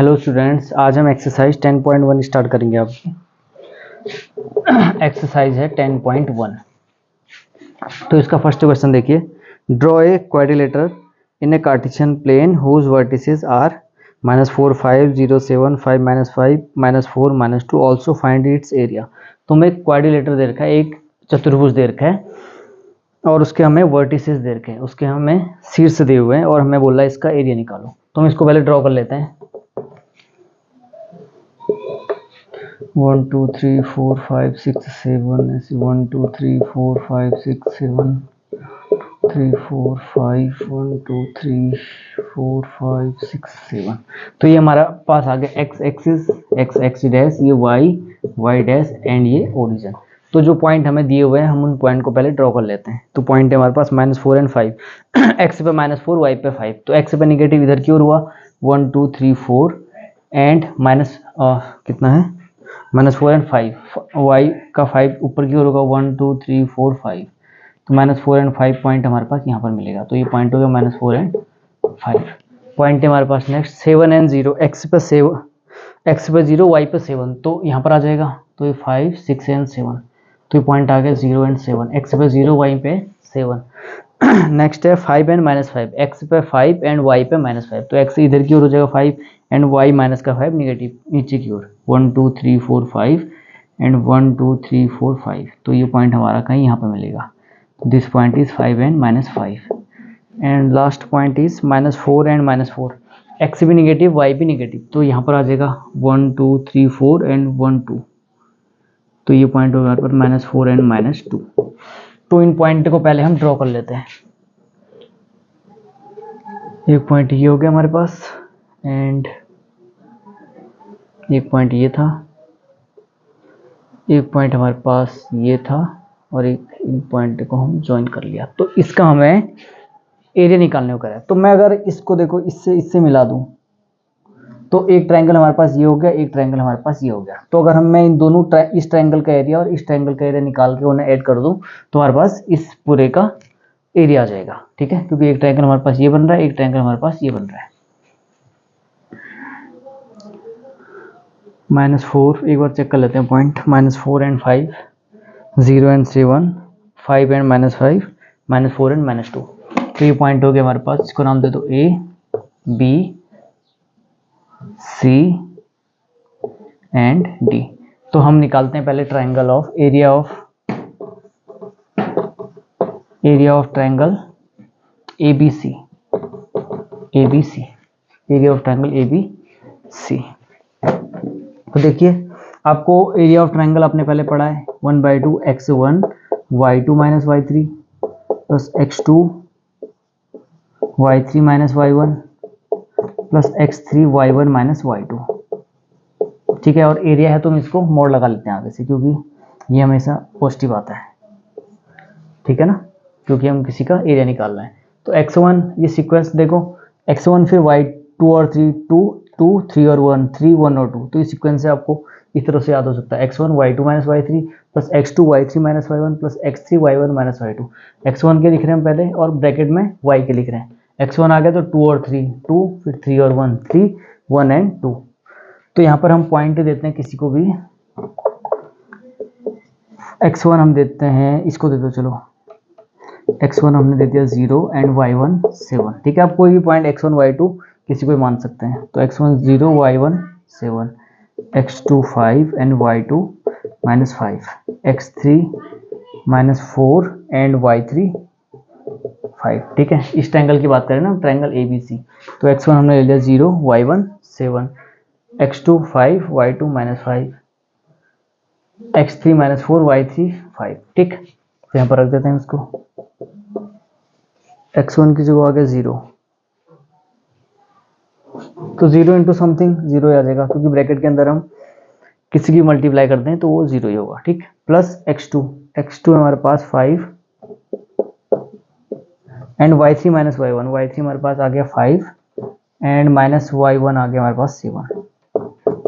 Hello students, आज हम exercise 10.1 start करेंगे। आपकी एक्सरसाइज है 10.1। तो इसका फर्स्ट क्वेश्चन देखिए, draw a quadrilateral in a Cartesian plane whose vertices are -4 5 0 7 5 -5 -4 -2 also find its area. तो हमें एक क्वाड्रिलेटर दे रखा है, एक चतुर्भुज दे रखा है और उसके हमें वर्टिसेस दे रखे हैं, उसके हमें शीर्ष दिए हुए हैं और हमें बोला इसका एरिया निकालो। तो हम इसको पहले ड्रॉ कर लेते हैं। 1 2 3 4 5 6 7 ऐसे 1 2 3 4 5 6 7 3 4 5 1 2 3 4 5 6 7। तो ये हमारा पास आ गया एक्स एक्सिस, एक्स डैश, ये वाई डैश एंड ये ओरिजिन। तो जो पॉइंट हमें दिए हुए हैं हम उन पॉइंट को पहले ड्रॉ कर लेते हैं। तो पॉइंट है हमारे पास -4 एंड 5, एक्स पे -4 वाई पे 5। तो एक्स पे निगेटिव इधर की ओर हुआ 1 2 3 4 एंड माइनस कितना है -4 एंड 5, वाई का 5 ऊपर की ओर होगा 1 2 3 4 5। तो -4 एंड 5 पॉइंट हमारे पास यहाँ पर मिलेगा। तो ये पॉइंट हो गया -4 एंड 5 पॉइंट है हमारे पास। नेक्स्ट 7 एंड 0, एक्स पे 0 वाई पे 7, तो यहाँ पर आ जाएगा। तो ये 5 6 एंड 7, तो ये पॉइंट आ गया 0 एंड 7, एक्स पे 0 वाई पे 7। नेक्स्ट है 5 एंड -5, एक्स पे 5 एंड वाई पे -5। तो एक्स इधर की ओर हो जाएगा 5 एंड वाई माइनस का 5 निगेटिव नीचे की ओर 1 2 3 4 5 एंड 1 2 3 4 5। तो ये पॉइंट हमारा कहीं यहाँ पे मिलेगा। This point is 5 and -5 and last point is -4 and -4, x भी निगेटिव वाई भी निगेटिव। तो यहाँ पर आ जाएगा 1 2 3 4 एंड 1 2। तो ये पॉइंट होगा पर -4 एंड -2। तो इन पॉइंट को पहले हम ड्रॉ कर लेते हैं। एक पॉइंट ये हो गया हमारे पास एंड एक पॉइंट ये था, एक पॉइंट हमारे पास ये था और एक इन पॉइंट को हम ज्वाइन कर लिया। तो इसका हमें एरिया निकालने को करा है। तो मैं अगर इसको देखो इससे मिला दूं तो एक ट्रायंगल हमारे पास ये हो गया, एक ट्रायंगल हमारे पास ये हो गया। तो अगर मैं इन दोनों इस ट्रायंगल का एरिया और इस ट्रायंगल का एरिया निकाल के उन्हें ऐड कर दूं तो हमारे पास इस पूरे का एरिया आ जाएगा। ठीक है, क्योंकि एक ट्रायंगल हमारे पास ये बन रहा है, एक ट्रायंगल हमारे पास ये बन रहा है। -4 एक बार चेक कर लेते हैं point, -4 and 5 0 and 7 5 and -5 -4 and -2। तो ये पॉइंट हो गया हमारे पास। इसको नाम दे दो A B C and D। तो हम निकालते हैं पहले triangle of area of triangle ABC, area of triangle ABC। तो देखिए आपको एरिया ऑफ ट्रायंगल आपने पहले पढ़ा है 1/2 x1 y2 - y3 plus x2 y3 - y1 plus x3 y1 - y2। ठीक है, और एरिया है तो हम इसको मोड़ लगा लेते हैं आगे से, क्योंकि ये हमेशा पॉजिटिव आता है। ठीक है ना, क्योंकि हम किसी का एरिया निकाल रहे हैं। तो x1 ये सीक्वेंस देखो, x1 फिर y2 और 3 2 2 3 और 1 3 1 और 2। तो ये सीक्वेंस है, आपको इस तरह से याद हो सकता है x1 y2 - y3 plus x2 y3 - y1 plus x3 y1 - y2। x1 के लिख रहे हैं पहले और ब्रैकेट में y के लिख रहे हैं। x1 आ गया तो 2 और 3 2 फिर 3 और 1 3 1 एंड 2। तो यहाँ पर हम पॉइंट देते हैं किसी को भी। x1 हम देते हैं, इसको दे दो, चलो x1 हमने दे दिया 0 एंड y1 7। ठीक है, आप कोई भी पॉइंट x1 y2 किसी को मान सकते हैं। तो x1 0 y1 7 x2 5 and y2 -5 x3 -4 and y3 5। ठीक है, इस ट्रायंगल की बात करें ना, ट्रायंगल ABC। तो x1 हमने ले लिया 0 y1 7 x2 5 y2 -5 x3 -4 y3 5। ठीक, तो यहाँ पर रख देते हैं इसको। x1 की जगह आ गया 0, तो 0 इंटू समथिंग 0 आ जाएगा, क्योंकि ब्रैकेट के अंदर हम किसी की मल्टीप्लाई करते हैं तो वो 0 ही होगा। ठीक, प्लस x2 हमारे पास 5 एंड y3 -y1 हमारे पास आ गया 5 एंड -y1 आ गया हमारे पास 7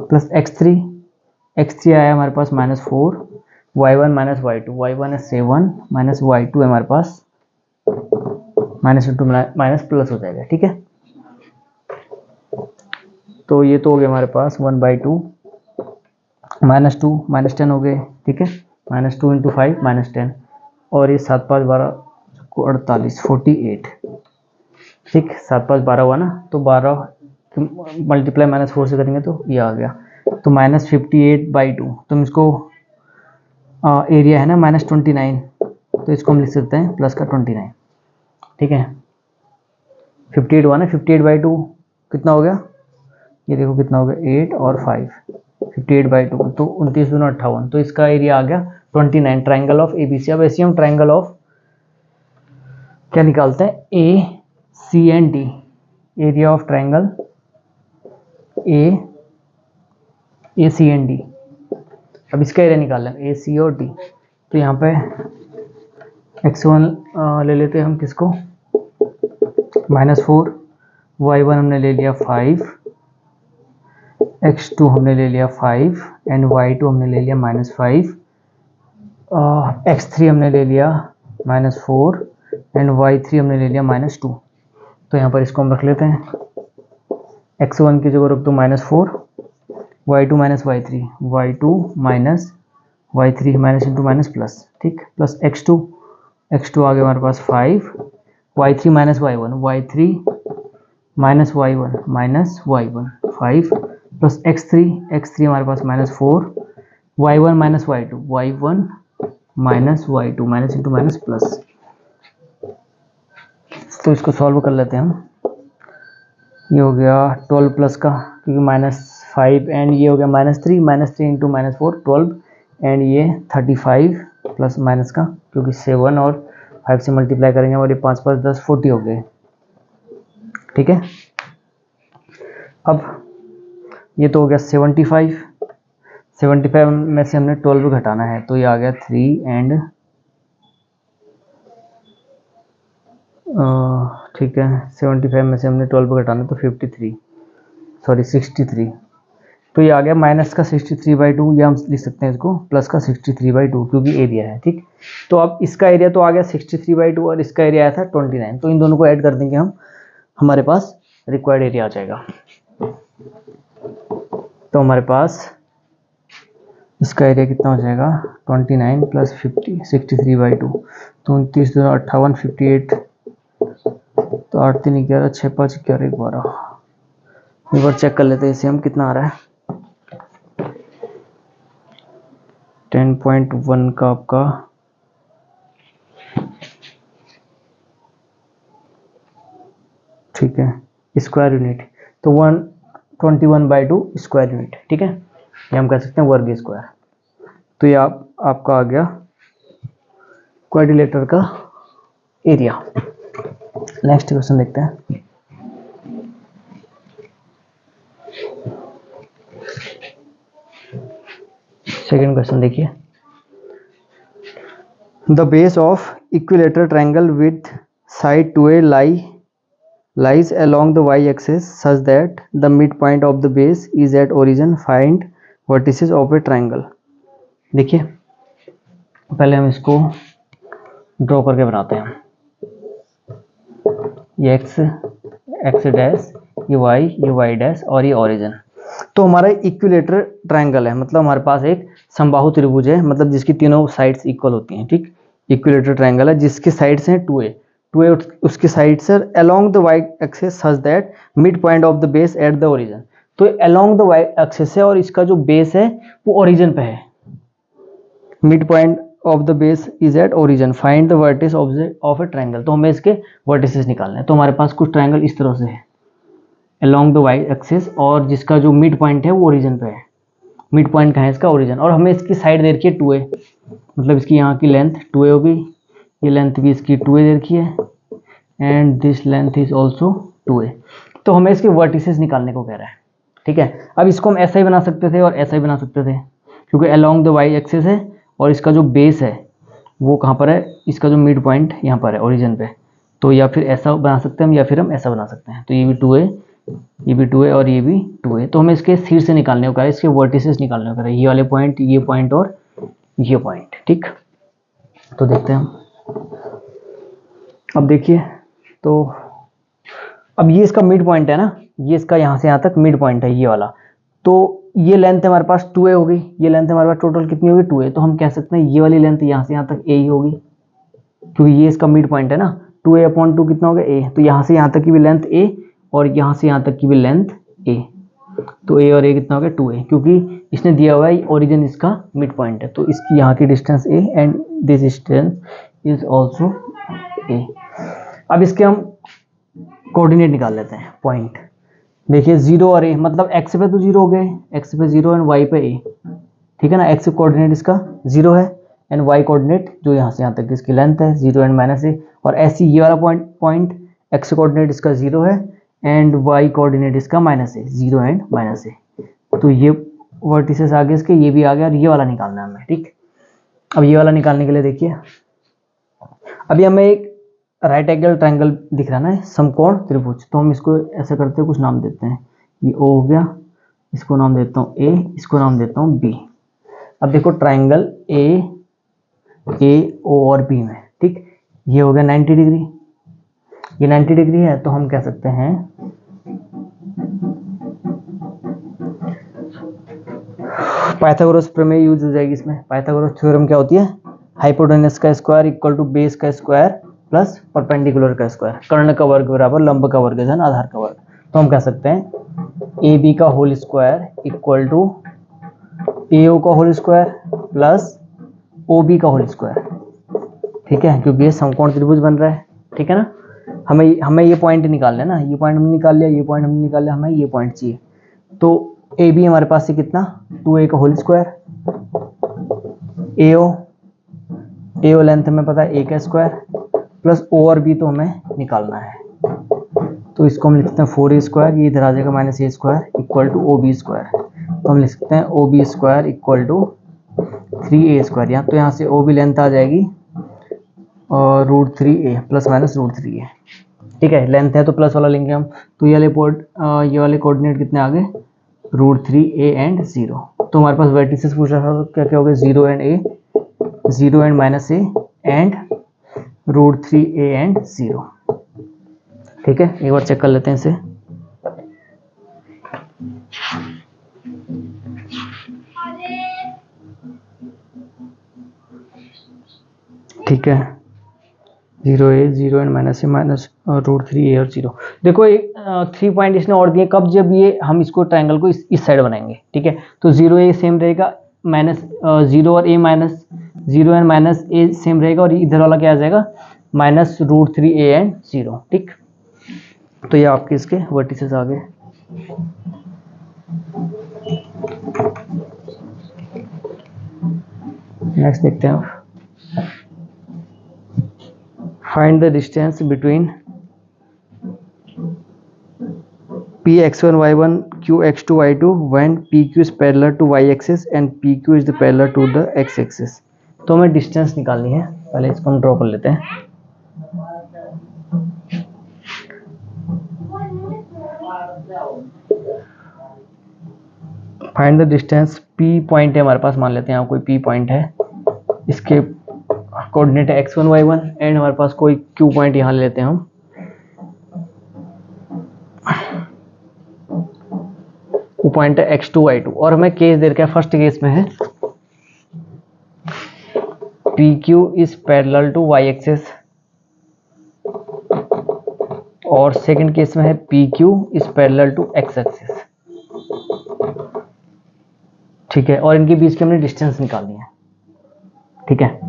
प्लस x3 आया हमारे पास -4 y1 -y2 y1 है 7 -y2 है हमारे पास -, प्लस हो जाएगा। ठीक है, तो ये तो हो गया हमारे पास 1/2 -2 -10 हो गए, ठीक है। -2 × 5 -10, और ये 7 5 12 को 48 48, ठीक। 7 5 12 हुआ ना, तो 12 मल्टीप्लाई -4 से करेंगे तो ये आ गया, तो -58/2। तुम इसको एरिया है ना -29, तो इसको हम लिख सकते हैं प्लस का 29, ठीक है। 58 हुआ ना, 58/2 कितना हो गया, ये देखो कितना हो गया, 8 और 5, 58/2 तो 29 दूना 58, तो इसका एरिया आ गया 29, ट्राइंगल ऑफ ABC। अब ऐसे हम ट्राइंगल ऑफ क्या निकालते हैं, ACD, area of triangle ACD। अब इसका एरिया निकाल लें AC और D, तो यहाँ पे x1 ले लेते हैं हम किसको, -4, y1 हमने ले लिया 5, x2 हमने ले लिया 5 एंड y2 हमने ले लिया -5, x3 हमने ले लिया -4 एंड y3 हमने ले लिया -2। तो यहाँ पर इसको हम रख लेते हैं, x1 की जगह रख दो -4, y2 -y3, y2 -y3 minus into minus plus, ठीक, प्लस x2 आ गया हमारे पास 5, y3 -y1, y3 -y1 -y1 5 plus x3 हमारे पास -4, y1 -y2, y1 -y2 minus into minus plus. तो इसको सॉल्व कर लेते हैं हम, ये हो गया 12 प्लस का, क्योंकि -5 एंड ये हो गया -3 इंटू -4 12 एंड ये 35 प्लस माइनस का, क्योंकि 7 और 5 से मल्टीप्लाई करेंगे और ये 5 5 10 40 हो गए, ठीक है। अब ये तो हो गया 75 में से हमने 12 घटाना है, तो ये आ गया 3 एंड ठीक है, 75 में से हमने 12 घटाना तो 63, तो ये आ गया माइनस का 63/2, या हम लिख सकते हैं इसको प्लस का 63/2, क्योंकि एरिया है, ठीक। तो अब इसका एरिया तो आ गया 63/2 और इसका एरिया आया था 29, तो इन दोनों को ऐड कर देंगे हम, हमारे पास रिक्वायर्ड एरिया आ जाएगा। तो हमारे पास इसका एरिया कितना हो जाएगा, 29 प्लस 63/2, तो 29 2 58 58, तो 8 3 11 6 5 11 12। एक बार चेक कर लेते हैं इसे हम, कितना आ रहा है, 10.1 का आपका ठीक है स्क्वायर यूनिट, तो 121/2 स्क्वायर यूनिट, ठीक है, ये हम कह सकते हैं वर्ग स्क्वायर। तो ये आपका आ गया क्वाड्रिलेटर का एरिया। नेक्स्ट क्वेश्चन देखते हैं। सेकेंड क्वेश्चन देखिए, the base of equilateral triangle with side 2a lies along the y-axis such that the midpoint of the base is at origin. Find vertices of a triangle। देखिए पहले हम इसको draw करके बनाते हैं, ये x डैश, ये y डैश और ये ओरिजिन। तो हमारा इक्विलेटरल ट्रायंगल है, मतलब हमारे पास एक समबाहु त्रिभुज है, मतलब जिसकी तीनों साइड्स इक्वल होती हैं, ठीक। इक्विलेटरल ट्रायंगल है जिसके साइड्स हैं 2a उसके side sir along the y axis such that mid point of the base at the origin. तो अलोंग द वाई एक्सिस है और इसका जो बेस है वो ओरिजिन पे है, mid point of the base is at origin. Find the vertices of a triangle. तो हमें इसके वर्टिसेस निकालने हैं। तो हमारे पास कुछ ट्रायंगल इस तरह से है अलोंग द वाई एक्सिस और जिसका जो मिड पॉइंट है वो ओरिजिन पे है। मिड पॉइंट कहाँ है इसका, ओरिजिन। और हमें इसकी साइड दे रखी है 2a, मतलब इसकी यहाँ की लेंथ 2a होगी, ये लेंथ भी इसकी 2a दे रखी है and this length is also 2a। तो हमें इसके वर्टिसेस निकालने को कह रहा है, ठीक है। अब इसको हम ऐसा ही बना सकते थे और ऐसा ही बना सकते थे, क्योंकि अलोंग द वाई एक्सिस है और इसका जो बेस है वो कहाँ पर है, इसका जो मिड पॉइंट यहाँ पर है ओरिजिन पे। तो या फिर ऐसा बना सकते हैं हम या फिर हम ऐसा बना सकते हैं। तो ये भी 2a, ये भी 2a और ये भी 2a। तो हमें इसके शीर्ष से निकालने को कह रहा है, इसके वर्टिसेस निकालने को कह रहा है, ये वाले पॉइंट, ये पॉइंट और ये पॉइंट, ठीक। तो देखते हैं हम। अब देखिए तो अब ये इसका मिड पॉइंट है ना, ये इसका यहाँ से यहाँ तक मिड पॉइंट है ये वाला, तो ये लेंथ है हमारे पास 2a हो गई, ये लेंथ हमारे पास टोटल कितनी होगी 2a, तो हम कह सकते हैं ये वाली लेंथ यहाँ से यहाँ तक a ही होगी, क्योंकि ये इसका मिड पॉइंट है ना, 2a/2 कितना हो गया a, तो यहाँ से यहाँ तक की भी लेंथ a और यहाँ से यहाँ तक की भी लेंथ a, तो a और a कितना हो गया 2a, क्योंकि इसने दिया हुआ है ओरिजिन इसका मिड पॉइंट है, तो इसकी यहाँ की distance a and this distance is also a। अब इसके हम कोऑर्डिनेट निकाल लेते हैं पॉइंट। देखिए 0 और a, मतलब x पे तो 0 हो गए, x पे 0 एंड y पे a, ठीक है ना। x कोऑर्डिनेट इसका 0 है एंड y कोऑर्डिनेट जो यहाँ से यहाँ तक इसकी लेंथ है 0 एंड -a, और ऐसी ये वाला पॉइंट x कोऑर्डिनेट इसका 0 है एंड y कोऑर्डिनेट इसका -a, 0 एंड -a, तो ये वर्टिसेस आगे इसके, ये भी आ गया और ये वाला निकालना है हमें, ठीक। अब ये वाला निकालने के लिए देखिए, अभी हमें एक राइट एंगल ट्रायंगल दिख रहा है ना, समकोण त्रिभुज, तो हम इसको ऐसा करते हैं, कुछ नाम देते हैं, ये O हो गया, इसको नाम देता हूँ A, इसको नाम देता हूँ B। अब देखो ट्रायंगल A O और B में, ठीक, ये हो गया 90 डिग्री, ये 90 डिग्री है, तो हम कह सकते हैं पाइथागोरस प्रमेय यूज हो जाएगी इसमें। पाइथागोरस थ्योरम क्या होती है, हाइपोटेनस का स्क्वायर इक्वल टू बेस का स्क्वायर प्लस परपेंडिकुलर का स्क्वायर, कर्ण का वर्ग बराबर लंब का वर्ग धन आधार का वर्ग। तो हम कह सकते हैं ए बी का whole square equal to A O का whole square plus O B का होल स्क्वायर, ठीक है, क्योंकि ये समकोण त्रिभुज बन रहा है, ठीक है ना। हमें ये पॉइंट निकालना है ना, ये पॉइंट हमने निकाल लिया, ये पॉइंट हमने निकाल लिया, हमें ये पॉइंट चाहिए। तो ए बी हमारे पास से कितना 2a का होल स्क्वायर, ए ओ लेंथ हमें पता है a का स्क्वायर प्लस ओ और बी तो हमें निकालना है, तो इसको हम लिखते हैं 4a स्क्वायर, ये इधर आ जाएगा -a square equal to O B square, तो हम लिख सकते हैं O B square equal to 3a square, यहाँ तो यहाँ से ओ बी लेंथ आ जाएगी और √3a प्लस माइनस √3a, ठीक है, लेंथ है तो प्लस वाला लेंगे हम, तो ये वाले कोऑर्डिनेट कितने आ गए √3a एंड 0। तो हमारे पास वर्टिसेस पूछ रहा था, तो क्या क्या हो गया 0 and a, 0 and -a and √3a and 0, ठीक है। एक बार चेक कर लेते हैं इसे, ठीक है, 0a 0 and -a minus √3a और 0। देखो एक 3 पॉइंट इसने और दिए, कब, जब ये हम इसको ट्रायंगल को इस साइड बनाएंगे, ठीक है, तो 0a सेम रहेगा, -0 और a -0 एंड -a सेम रहेगा, और इधर वाला क्या आ जाएगा -√3a एंड 0, ठीक। तो ये आपके इसके वर्टिसेस आ गए। नेक्स्ट देखते हैं, find the distance between px1 y1 qx2 y2 when pq is parallel to y axis and pq is the parallel to the x axis। तो हमें डिस्टेंस निकालनी है, पहले इसको हम ड्रॉ कर लेते हैं। Find the distance, p point है हमारे पास, मान लेते हैं यहाँ कोई p पॉइंट है, इसके कोऑर्डिनेट है x1 y1 एंड हमारे पास कोई q पॉइंट यहाँ ले लेते हैं हम, वो पॉइंट है x2 y2, और हमें केस दे रखा है, फर्स्ट केस में है PQ is parallel to y axis, और सेकंड केस में है PQ is parallel to x axis, ठीक है, और इनके बीच की हमने डिस्टेंस निकालनी है, ठीक है।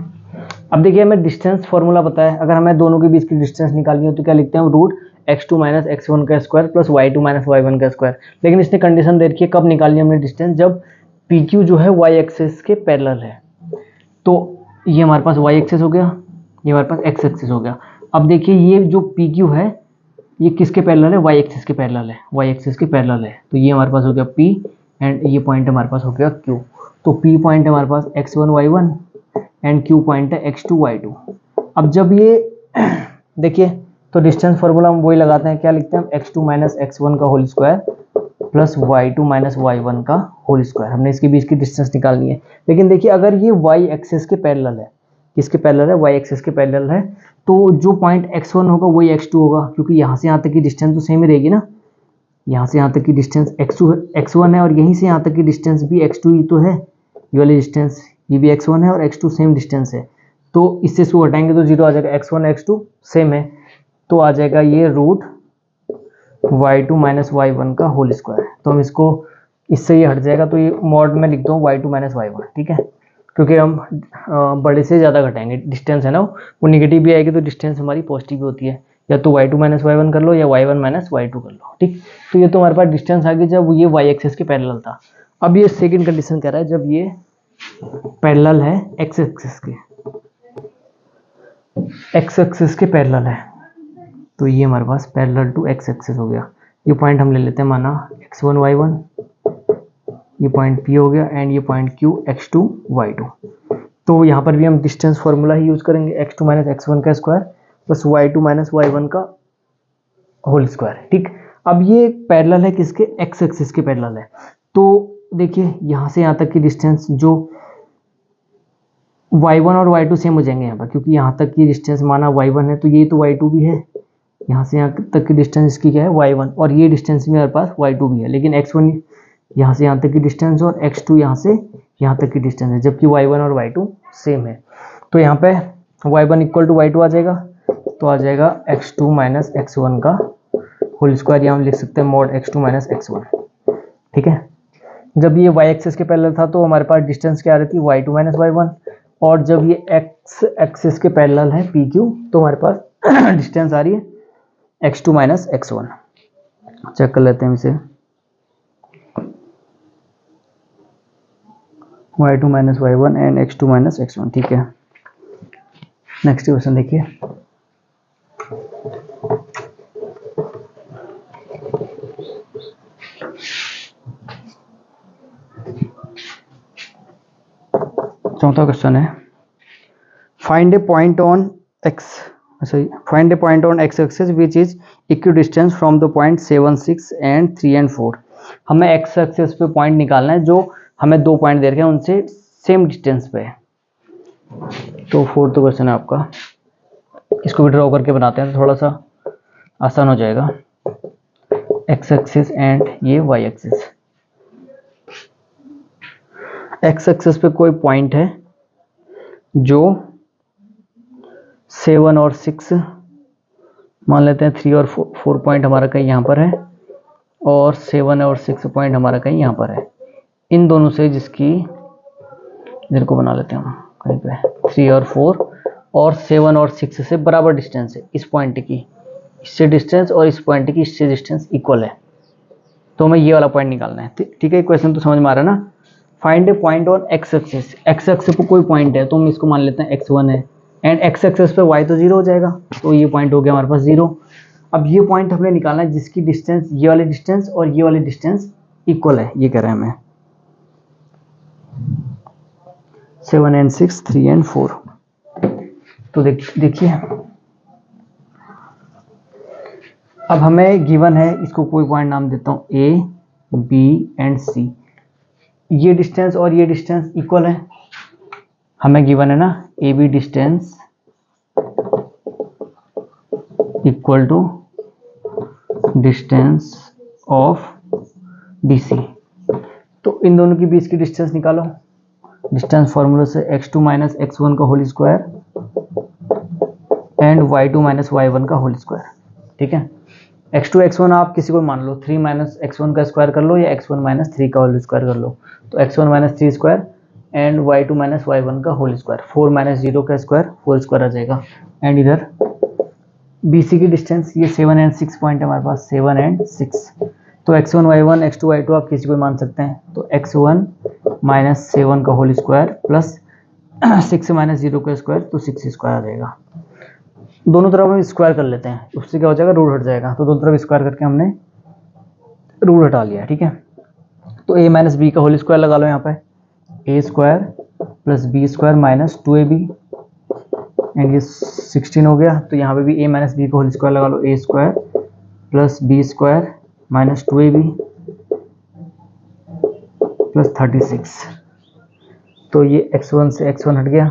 अब देखिए हमें डिस्टेंस फॉर्मूला पता है, अगर हमें दोनों के बीच की डिस्टेंस निकालनी हो तो क्या लिखते हैं, √x2 - x1 का स्क्वायर प्लस y2 - y1 का स्क्वायर। लेकिन इसने कंडीशन दे रखी है कब निकालनी है हमने डिस्टेंस, जब PQ जो है y एक्सिस के पैरेलल है। तो ये हमारे पास y एक्सिस हो गया, ये हमारे पास x एक्सिस हो गया। अब देखिए ये जो PQ है ये किसके पैरेलल है, y एक्सिस के पैरेलल है, y एक्सिस के पैरेलल है, तो ये हमारे पास हो गया P एंड ये पॉइंट हमारे पास हो गया Q। तो P पॉइंट है हमारे पास x1 y1 and Q point है x2 y2। अब जब ये देखिए तो डिस्टेंस फार्मूला हम वही लगाते हैं, क्या लिखते हैं हम x2 - x1 का whole square plus y2 - y1 का होल स्क्वायर, हमने इसके बीच की डिस्टेंस निकालनी है। लेकिन देखिए अगर ये y एक्सिस के पैरेलल है किसके पैरेलल है, वाई एक्सिस के पैरेलल है। तो जो पॉइंट x1 होगा वही x2 होगा, क्योंकि यहाँ से यहाँ तक की डिस्टेंस तो सेम ही रहेगी ना। यहाँ से यहाँ तक की डिस्टेंस x1 है और यहीं से यहाँ तक की डिस्टेंस भी x2 ही तो है। ये वाली डिस्टेंस ये भी x1 है और x2 सेम डिस्टेंस है। तो इससे इसको हटाएंगे तो 0 आ जाएगा, x1 x2 सेम है, तो आ जाएगा ये रूट y2 माइनस y1 का होल स्क्वायर। तो हम इसको, इससे ये हट जाएगा, तो ये मॉड में लिख दो y2 माइनस y1, ठीक है, क्योंकि हम बड़े से ज़्यादा घटाएंगे, डिस्टेंस है ना वो नेगेटिव भी आएगी तो डिस्टेंस हमारी पॉजिटिव भी होती है, या तो y2 माइनस y1 कर लो या y1 माइनस y2 कर लो, ठीक। तो ये तो हमारे पास डिस्टेंस आ गई जब ये y एक्सिस के पैरेलल था। अब ये सेकंड कंडीशन कह रहा है जब ये पैरेलल है x एक्सिस के, x एक्सिस के पैरेलल है, तो ये हमारे पास पैरेलल टू x एक्सिस हो गया। ये पॉइंट हम ले लेते हैं, माना x1 y1, ये पॉइंट P हो गया, एंड ये पॉइंट Q x2 y2। तो यहाँ पर भी हम डिस्टेंस फार्मूला ही यूज करेंगे, x2 माइनस x1 का square plus y2 minus y1 का होल स्क्वायर, ठीक। अब ये पैरेलल है किसके, x एक्सिस के पैरेलल है। तो देखिए यहाँ से यहाँ तक की डिस्टेंस जो y1 और y2 सेम हो जाएंगे यहाँ पर, क्योंकि यहाँ तक की डिस्टेंस माना y1 है तो ये तो y2 भी है। यहाँ से यहाँ तक की डिस्टेंस इसकी क्या है, y1, और ये डिस्टेंस भी हमारे पास y2 भी है, लेकिन x1 यहाँ से यहाँ तक की डिस्टेंस और x2 यहाँ से यहाँ तक की डिस्टेंस है, जबकि y1 और y2 सेम है। तो यहाँ पे y1 इक्वल टू y2 आ जाएगा, तो आ जाएगा x2 माइनस x1 का होल स्क्वायर, या हम लिख सकते हैं मॉड x2 माइनस x1, ठीक है। जब ये y एक्सिस के पैरेलल था तो हमारे पास डिस्टेंस क्या आ रही थी, y2 माइनस y1, और जब ये x एक्सिस के पैरेलल है PQ तो हमारे पास डिस्टेंस आ रही है x2 माइनस x1। चेक कर लेते हैं इसे, y2 minus y1 and x2 minus x1, ठीक है। नेक्स्ट क्वेश्चन देखिए, चौथा क्वेश्चन है, find A point on x axis which is equidistance from the point 7, 6 and 3 and 4। हमें x एक्सिस पे पॉइंट निकालना है जो हमें 2 पॉइंट दे रखे हैं उनसे सेम डिस्टेंस पे है। तो फोर्थ क्वेश्चन है आपका, इसको भी ड्रॉ करके बनाते हैं तो थोड़ा सा आसान हो जाएगा। x एक्सिस एंड ये y एक्सिस, x एक्सिस पे कोई पॉइंट है जो 7 और 6, मान लेते हैं 3 और 4 पॉइंट हमारा कहीं यहाँ पर है, और 7 और 6 पॉइंट हमारा कहीं यहाँ पर है। इन दोनों से जिसकी, इधर को बना लेते हैं हम कहीं पे, 3 और 4 और 7 और 6 से बराबर डिस्टेंस है इस पॉइंट की, इससे डिस्टेंस, और इस पॉइंट की इससे डिस्टेंस इक्वल है। तो हमें ये वाला पॉइंट निकालना है, ठीक है। क्वेश्चन तो समझ में आ रहा है ना। Find A point on x axis, x axis पे कोई पॉइंट है तो हम इसको मान लेते हैं x1 है, एंड x एक्सिस पे y तो 0 हो जाएगा, तो ये पॉइंट हो गया हमारे पास 0। अब ये पॉइंट हमने निकालना है जिसकी डिस्टेंस, ये वाली डिस्टेंस और ये वाली डिस्टेंस इक्वल है, ये कह रहे हैं हमें 7 एंड 6, 3 एंड 4। तो देखिए अब हमें गिवन है, इसको कोई पॉइंट नाम देता हूं A, B एंड C। ये डिस्टेंस और ये डिस्टेंस इक्वल है, हमें गिवन है ना AB distance equal to distance of BC। तो इन दोनों के बीच की डिस्टेंस निकालो, डिस्टेंस फॉर्मूला से x2 माइनस x1 का whole square and y2 minus y1 का होल स्क्वायर, ठीक है। x2 x1 आप किसी को मान लो, 3 माइनस x1 का स्क्वायर कर लो या x1 माइनस 3 का होल स्क्वायर कर लो, तो x1 minus 3 square and y2 minus y1 का होल स्क्वायर, 4 माइनस 0 का स्क्वायर होल स्क्वायर आ जाएगा। एंड इधर BC की डिस्टेंस ये 7 एंड 6 पॉइंट है हमारे पास, 7 एंड 6, तो x1 y1 x2 y2 आप किसी को मान सकते हैं। तो x1 माइनस 7 का होल स्क्वायर प्लस 6 माइनस 0 का स्क्वायर, तो 6 स्क्वायर आ जाएगा। दोनों तरफ हम स्क्वायर कर लेते हैं, उससे क्या हो जाएगा, रूट हट जाएगा। तो दोनों तरफ स्क्वायर करके हमने रूट हटा लिया, ठीक है। तो a माइनस बी का होल स्क्वायर लगा लो यहाँ पे, a square plus B square minus 2ab, and ये 16 हो गया। तो यहाँ पे भी a माइनस बी का होल स्क्वायर लगा लो, a square plus B square minus 2ab plus 36। तो ये x1 से x1 हट गया,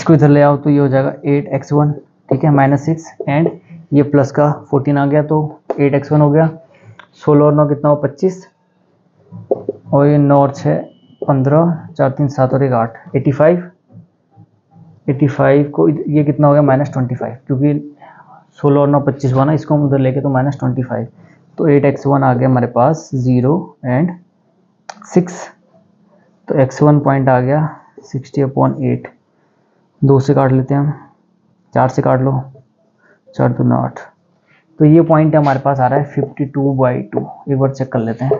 इसको इधर ले आओ तो ये हो जाएगा 8x1, ठीक है, -6, एंड ये प्लस का 14 आ गया तो 8x1 हो गया। 16 और 9 कितना हो 25, और ये 9 और 6 15, 4 3 7 और 1 8, 85 को ये कितना हो गया -25, क्योंकि 16 और 9 25 हुआ ना, इसको हम उधर लेके तो -25, तो 8x1 आ गया हमारे पास 0 एंड 6, तो x1 पॉइंट आ गया 60/8। 2 से काट लेते हैं हम, 4 से काट लो, 4 2 9 8, तो ये पॉइंट हमारे पास आ रहा है 52/2। एक बार चेक कर लेते हैं।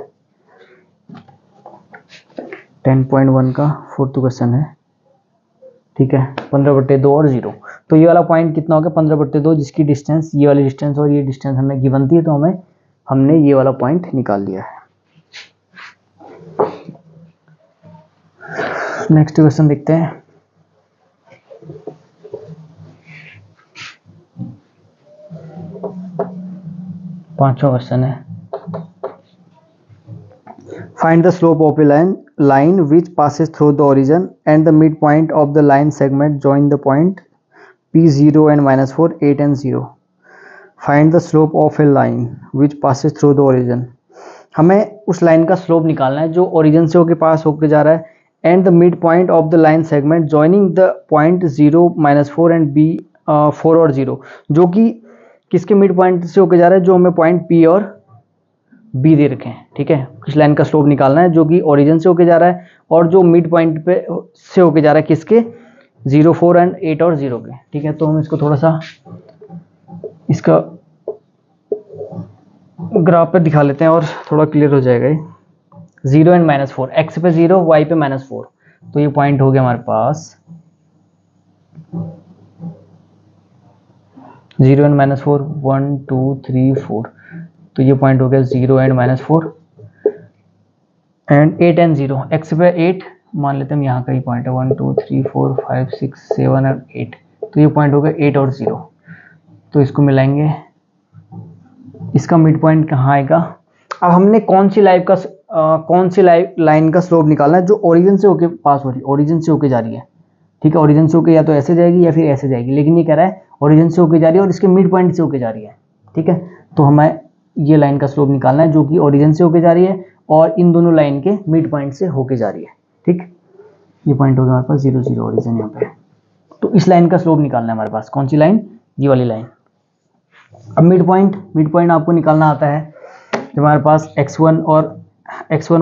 10.1 का 4th क्वेश्चन है, ठीक है, 15/2 और 0। तो ये वाला पॉइंट कितना हो गया 15/2, जिसकी डिस्टेंस ये वाली डिस्टेंस और ये डिस्टेंस हमें गिवन थी, तो हमने ये वाला पॉइंट निकाल लिया है। नेक्स्ट क्वेश्चन देखते हैं। पांचवा क्वेश्चन है, find the slope of A line which passes through the origin and the midpoint of the line segment join the point P0 and -4, 8 and 0. Find the slope of a line which passes through the origin. हमें उस line का slope निकालना है जो origin से होके पास होके जा रहा है, and the mid point of the line segment joining the point 0 -4 and B 4 और 0, जो कि किसके मिड पॉइंट से होके जा रहा है, जो हमें पॉइंट P और B दे रखे हैं, ठीक है। इस लाइन का स्लोप निकालना है जो कि ओरिजिन से होके जा रहा है और जो मिड पॉइंट पे से होके जा रहा है किसके, 0 4 एंड 8 और 0 के, ठीक है। तो हम इसको थोड़ा सा इसका ग्राफ पे दिखा लेते हैं और थोड़ा क्लियर हो जाएगा ये। 0 एंड -4, x पे 0 y पे -4, तो ये पॉइंट हो गया हमारे पास 0 एंड -4, 1 2 3 4, तो ये पॉइंट हो गया 0 एंड -4 एंड 8 एंड 0, x पे 8 मान लेते हैं हम, यहाँ का ही पॉइंट है 1 2 3 4 5 6 7 एंड 8, तो ये पॉइंट हो गया 8 और 0, तो इसको मिलाएंगे, इसका मिड पॉइंट कहाँ आएगा। अब हमने कौन सी लाइन का स्लोप निकालना है जो ओरिजिन से होके पास हो रही है, ओरिजिन से होके जा रही है, ठीक है। ओरिजिन से होके या तो ऐसे जाएगी या फिर ऐसे जाएगी, लेकिन ये कह रहा है ओरिजिन से होके जा रही है और इसके मिड पॉइंट से होके जा रही है, ठीक है। तो हमें ये लाइन का स्लोप निकालना है जो कि ओरिजिन से होके जा रही है और इन दोनों लाइन के मिड पॉइंट से होके जा रही है, ठीक। ये पॉइंट होगा हमारे पास 0 0 ओरिजिन यहाँ पे, तो इस लाइन का स्लोप निकालना है हमारे पास। कौन सी लाइन, ये वाली लाइन। अब मिड पॉइंट आपको निकालना आता है जब हमारे पास x1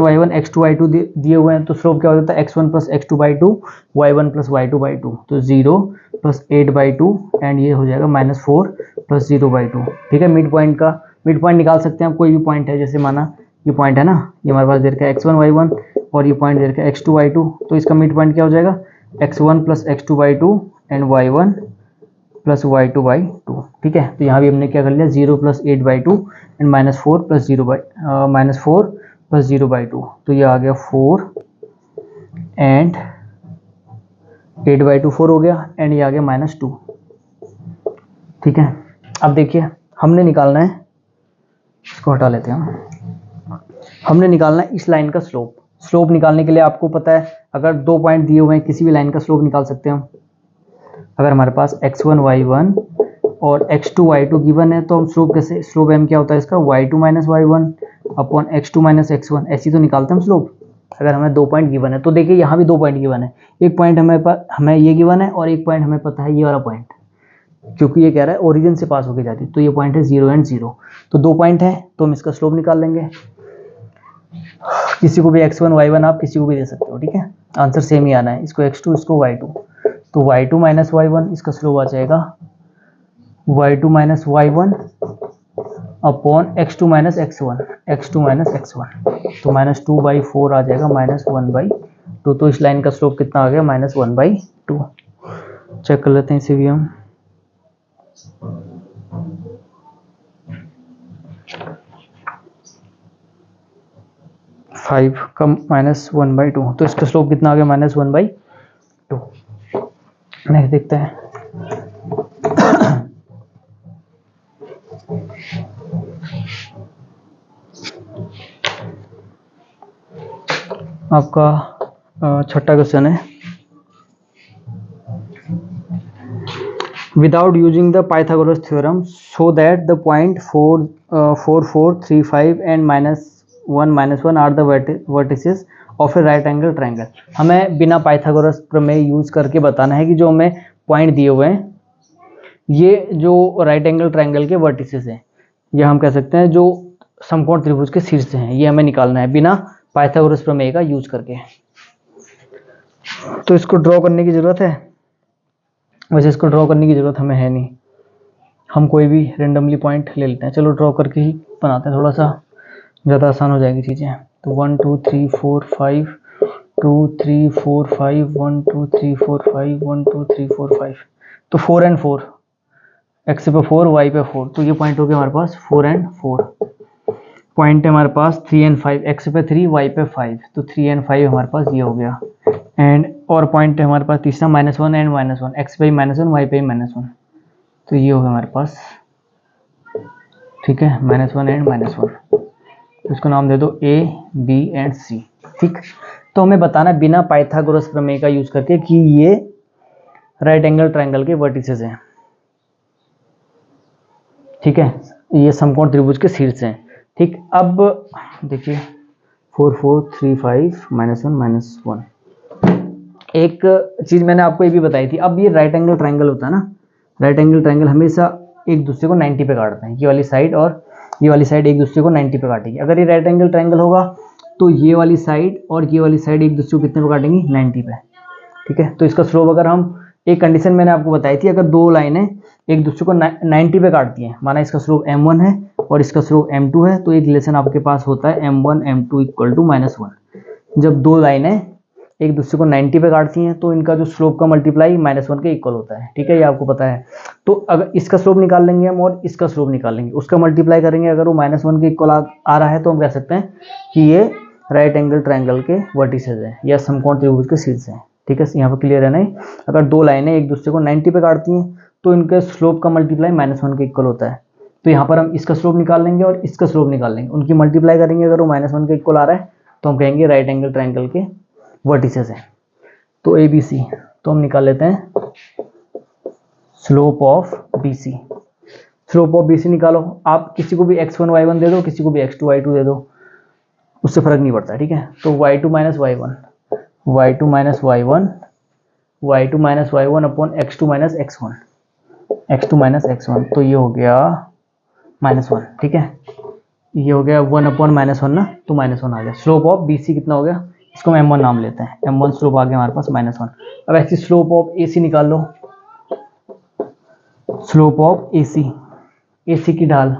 y1 x2 y2 दिए हुए हैं, तो स्लोप क्या हो जाता है x1 + x2/2 y1 + y2/2, तो 0 + 8/2 एंड ये हो जाएगा -4 + 0/2, ठीक है। मिड पॉइंट निकाल सकते हैं आप, कोई भी पॉइंट है, जैसे माना ये पॉइंट है ना, ये हमारे पास दे रखा है x1 y1 और ये पॉइंट दे रखा है x2 y2, तो इसका मिड पॉइंट क्या हो जाएगा x1 + x2/2 and y1 + y2/2, ठीक है। तो यहाँ भी हमने क्या कर लिया 0 + 8/2 एंड -4 + 0/2, तो ये आ गया 4 एंड 8/2 4 हो गया एंड ये आ गया -2, ठीक है। अब देखिए हमने निकालना है, इसको हटा लेते हैं हम, हमने निकालना है इस लाइन का स्लोप निकालने के लिए आपको पता है अगर 2 पॉइंट दिए हुए हैं किसी भी लाइन का स्लोप निकाल सकते हैं हम। अगर हमारे पास x1 y1 और x2 y2 गिवन है तो हम स्लोप m क्या होता है इसका y2 - y1 upon x2 - x1, ऐसी तो निकालते हैं हम स्लोप। अगर हमें 2 पॉइंट गिवन है तो देखिए यहाँ भी 2 पॉइंट गिवन है, एक पॉइंट हमें ये गिवन है और एक पॉइंट हमें पता है ये वाला पॉइंट, क्योंकि ये कह रहा है ओरिजिन से पास होके जाती है, तो ये पॉइंट है 0 एंड 0, तो 2 पॉइंट है तो हम इसका स्लोप निकाल लेंगे। किसी को भी x1 y1 आप किसी को भी दे सकते हो, ठीक है, आंसर सेम ही आना है, इसको x2 इसको y2, तो y2 - y1 इसका स्लोप आ जाएगा y2 - y1 upon x2 - x1, तो -2/4 आ जाएगा -1/2, तो इस लाइन का स्लोप कितना आ गया -1/2। चेक कर लेते हैं इसे भी हम, फाइव का -1/2, तो इसका स्लोप कितना आ गया -1/2। नेक्स्ट देखते हैं। आपका छठा क्वेश्चन है, without using the Pythagoras theorem, so that the point 4, 4, 3, 5 and -1 are the vertices of a right angle triangle। हमें बिना पाइथागोरस प्रमेय यूज करके बताना है कि जो हमें पॉइंट दिए हुए हैं ये जो राइट एंगल ट्रायंगल के वर्टिसेस हैं, या हम कह सकते हैं जो समकोण त्रिभुज के शीर्ष हैं, ये हमें निकालना है बिना पाइथागोरस प्रमेय का यूज करके। तो इसको ड्रॉ करने की जरूरत है, वैसे इसको ड्रॉ करने की जरूरत हमें है नहीं, हम कोई भी रेंडमली पॉइंट ले लेते हैं। चलो ड्रॉ करके ही बनाते हैं, थोड़ा सा ज़्यादा आसान हो जाएगी चीज़ें। तो 1 2 3 4 5 2 3 4 5 1 2 3 4 5 1 2 3 4 5, तो 4 and 4, एक्स पे 4 वाई पे 4, तो ये पॉइंट हो गया हमारे पास 4 and 4। पॉइंट है हमारे पास 3 and 5, एक्स पे 3 वाई पे 5, तो 3 and 5 हमारे पास ये हो गया। एंड और पॉइंट है हमारे पास तीसरा -1 and -1, एक्स पे -1 वाई पे -1, तो ये हो गया हमारे पास, ठीक है, -1 and -1, तो इसको नाम दे दो A, B एंड C। ठीक, तो हमें बताना बिना पाइथागोरस प्रमेय का यूज करके कि ये राइट एंगल ट्रायंगल के वर्टिसेस हैं। ठीक है, ये समकोण त्रिभुज के शीर्ष हैं। ठीक, अब देखिए 4 4 3 5 -1 -1, एक चीज मैंने आपको ये भी बताई थी। अब ये राइट एंगल ट्रायंगल होता है ना, राइट एंगल ट्रायंगल हमेशा एक दूसरे को 90 पे काटते हैं, ये वाली साइड और ये वाली साइड एक दूसरे को 90 पे काटेगी। अगर ये राइट एंगल ट्रायंगल होगा तो ये वाली साइड और ये वाली साइड एक दूसरे को कितने पे काटेंगी, 90 पे। ठीक है, तो इसका स्लोप अगर हम, एक कंडीशन मैंने आपको बताई थी, अगर दो लाइनें एक दूसरे को 90 पे काटती हैं, माना इसका स्लोप m1 है और इसका स्लोप m2 है, तो एक रिलेशन आपके पास होता है m1 m2 = -1। जब दो लाइनें एक दूसरे को 90 पे काटती हैं तो इनका जो स्लोप का मल्टीप्लाई -1 के इक्वल होता है। ठीक है, ये आपको पता है। तो अगर इसका स्लोप निकाल लेंगे हम और इसका स्लोप निकाल लेंगे, उसका मल्टीप्लाई करेंगे, अगर वो -1 के इक्वल आ रहा है तो हम कह सकते हैं कि ये राइट एंगल ट्रायंगल के वर्टिसेस हैं या समकोण त्रिभुज के शीर्ष हैं। ठीक है, यहाँ पर क्लियर है नहीं? अगर दो लाइनें एक दूसरे को 90 पे काटती हैं तो इनके स्लोप का मल्टीप्लाई -1 के इक्वल होता है। तो यहाँ पर हम इसका स्लोप निकाल लेंगे और इसका स्लोप निकाल लेंगे, उनकी मल्टीप्लाई करेंगे, अगर वो -1 के इक्वल आ रहा है तो हम कहेंगे राइट एंगल ट्रायंगल के वर्टिसेस हैं। तो ABC, तो हम निकाल लेते हैं slope of BC। Slope of BC निकालो, आप किसी को भी x1 y1 दे दो, किसी को भी x2 y2 दे दो, उससे फर्क नहीं पड़ता। ठीक है, तो y2 - y1 y2 - y1 y2 - y1 upon x2 - x1 x2 - x1, तो ये हो गया -1। ठीक है, ये हो गया 1 अपॉन -1 ना, तो -1 आ गया। स्लोप ऑफ BC कितना हो गया, इसको हम m1 नाम लेते हैं, m1 स्लोप आ गया हमारे पास -1। अब ऐसी स्लोप ऑफ AC निकाल लो, स्लोप ऑफ AC की ढाल,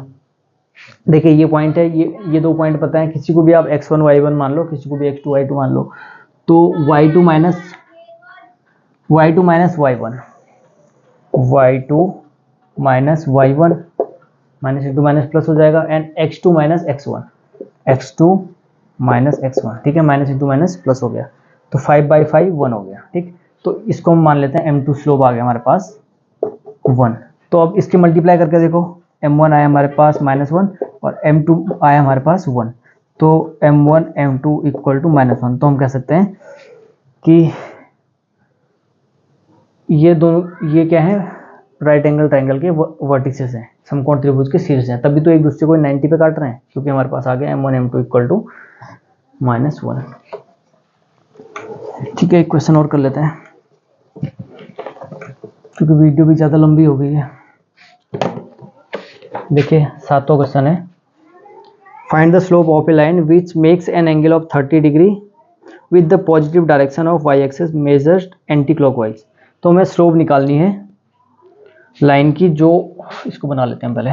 देखिए ये पॉइंट है, ये दो पॉइंट पता है, किसी को भी आप x1 y1 मान लो, किसी को भी x2 y2 मान लो, तो y2 - y1 y2 - y1 -into minus plus हो जाएगा, एंड x2 - x1। ठीक है, -into माइनस प्लस हो गया, तो 5/5 1 हो गया। ठीक, तो इसको हम मान लेते हैं m2 स्लोप आ गया हमारे पास 1। तो अब इसकी मल्टीप्लाई करके देखो, m1 आया हमारे पास -1 और m2 आया हमारे पास 1, तो m1 m2 = -1। तो हम कह सकते हैं कि ये दोनों, ये क्या है, राइट एंगल ट्रायंगल के वर्टिसेस हैं, समकोण त्रिभुज के शीर्ष हैं, तभी तो एक दूसरे को 90 पे काट रहे हैं, क्योंकि हमारे पास आ गया m1 m2 = -1। ठीक है, एक क्वेश्चन और कर लेते हैं क्योंकि वीडियो भी ज़्यादा लंबी हो गई है। देखिए 7वां क्वेश्चन है, find the slope of A line which makes an angle of 30 degree with the positive direction of y axis measured anti clockwise. तो हमें स्लोप निकालनी है लाइन की, जो इसको बना लेते हैं पहले,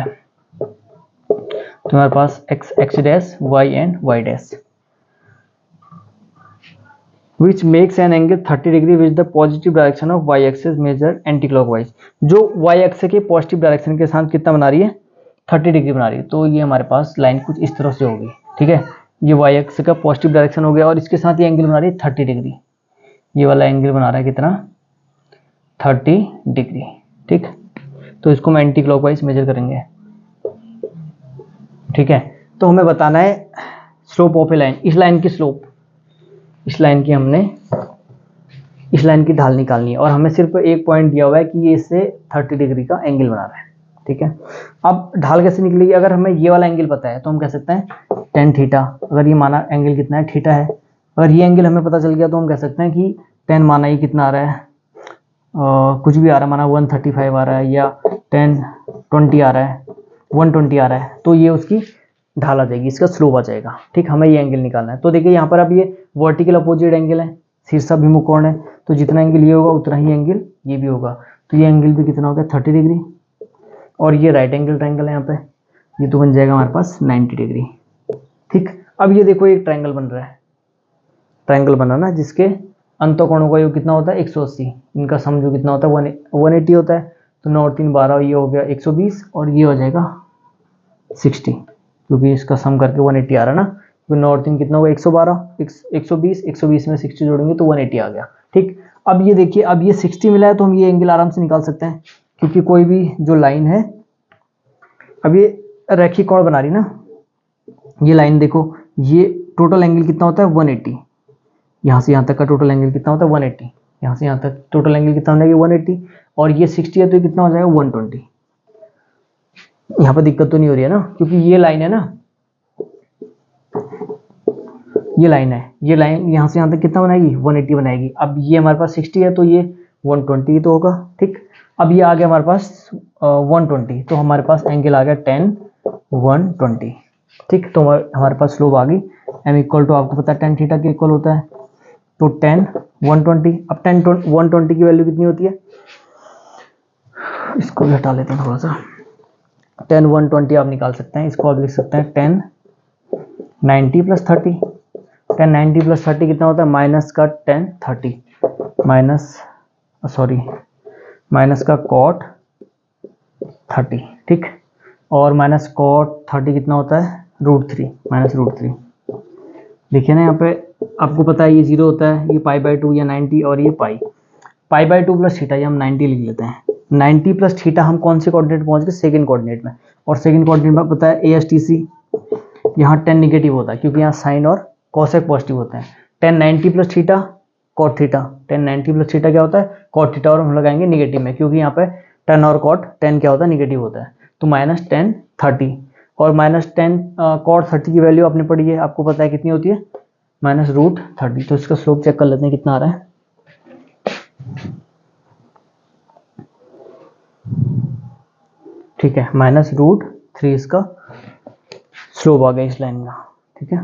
तो हमारे पास x dash y and y dash, which makes an angle 30 degree with the positive direction of y axis measured anti-clockwise। जो y एक्सिस के पॉजिटिव डायरेक्शन के साथ कितना बना रही है, 30 डिग्री बना रही है। तो ये हमारे पास लाइन कुछ इस तरह से होगी। ठीक है, ये y एक्सिस का पॉजिटिव डायरेक्शन हो गया और इसके साथ ये एंगल बना रही है 30 डिग्री, ये वाला एंगल बना रहा है कितना, 30 डिग्री। ठीक, तो इसको हम एंटी क्लॉकवाइज मेजर करेंगे। ठीक है, तो हमें बताना है स्लोप ऑफ ए लाइन, इस लाइन की स्लोप, इस लाइन की हमने इस लाइन की ढाल निकालनी है और हमें सिर्फ एक पॉइंट दिया हुआ है कि ये इससे 30 डिग्री का एंगल बना रहा है, ठीक है। अब ढाल कैसे निकलेगी, अगर हमें ये वाला एंगल पता है तो हम कह सकते हैं टेन थीटा, अगर ये माना एंगल कितना है थीटा है, अगर ये एंगल हमें पता चल गया तो हम कह सकते हैं कि टेन माना ये कितना आ रहा है, कुछ भी आ रहा है, माना 135 आ रहा है या 1020 आ रहा है, 120 आ रहा है, तो ये उसकी ढाल आ जाएगी, इसका स्लोप आ जाएगा, ठीक। हमें ये एंगल निकालना है। तो देखिए यहाँ पर अब ये वर्टिकल अपोजिट एंगल है, शीर्षाभिमुख कोण है, तो जितना एंगल ये होगा उतना ही एंगल ये भी होगा, तो ये एंगल भी कितना हो गया 30 डिग्री, और ये राइट एंगल ट्रायंगल है यहाँ पे, ये तो बन जाएगा हमारे पास 90 डिग्री, ठीक। अब ये देखो एक ट्रायंगल बन रहा है, ट्रायंगल बना ना, जिसके अंतःकोणों का योग कितना होता है 180, इनका सम जो कितना होता है 180 होता है, तो 9 और 3 12, ये हो गया 120 और ये हो जाएगा 60, क्योंकि इसका सम करके 180 आ रहा है ना, तो 9 और 3 कितना होगा 112, 120, 120 में 60 जोड़ेंगे तो 180 आ गया, ठीक। अब ये देखिए, अब ये 60 मिला है तो हम ये एंगल आराम से निकाल सकते हैं, क्योंकि कोई भी जो लाइन है, अब ये रेखीय कोण बना रही ना, ये लाइन देखो, ये टोटल एंगल कितना होता है 180, यहाँ से यहाँ तक का टोटल एंगल कितना होता है 180, यहाँ से यहाँ तक टोटल एंगल कितना होगा 180, और ये 60 है तो कितना हो जाएगा 120। यहाँ पर दिक्कत तो नहीं हो रही है ना, क्योंकि ये लाइन है ना, ये लाइन है, ये लाइन यहाँ से यहाँ तक कितना बनाएगी 180 बनाएगी। अब ये हमारे पास 60 है तो ये 120 तो होगा, ठीक। अब ये आ गया हमारे पास 120, तो हमारे पास एंगल आ गया 10 120, ठीक। तो हमारे पास स्लोप आ गई m इक्वल टू, आपको पता है tan थीटा के इक्वल होता है, तो 10 120। अब 10 120 की वैल्यू कितनी होती है, इसको भी हटा लेते हैं थोड़ा सा, 10 120 आप निकाल सकते हैं, इसको आप लिख सकते हैं 10 90 प्लस 30, 10 90 प्लस 30 कितना होता है, माइनस का 10 30, माइनस का कॉट 30, ठीक। और माइनस कॉट 30 कितना होता है √3, माइनस √3। देखिए ना यहाँ पे आपको पता है ये 0 होता है, ये π/2 या 90, और ये π/2 प्लस थीटा, ये हम 90 लिख लेते हैं। 90 प्लस थीटा हम कौन से कोऑर्डिनेट पहुंच गए, सेकंड कोऑर्डिनेट में, और सेकंड कोऑर्डिनेट में पता है ASTC, यहाँ 10 निगेटिव होता है क्योंकि यहाँ साइन और कॉसेक पॉजिटिव होते हैं। 10 90 plus theta cot theta, 10 90 plus theta क्या होता है कॉट थीटा, और हम लगाएंगे निगेटिव में, क्योंकि यहाँ पे 10 और कॉट 10 क्या होता है निगेटिव होता है, तो माइनस 10 30, और माइनस 10 कॉट 30 की वैल्यू आपने पढ़ी है, आपको पता है कितनी होती है माइनस √30। तो इसका स्लोप चेक कर लेते हैं कितना आ रहा है, ठीक है, माइनस √3 इसका स्लोप आ गया इस लाइन का, ठीक है।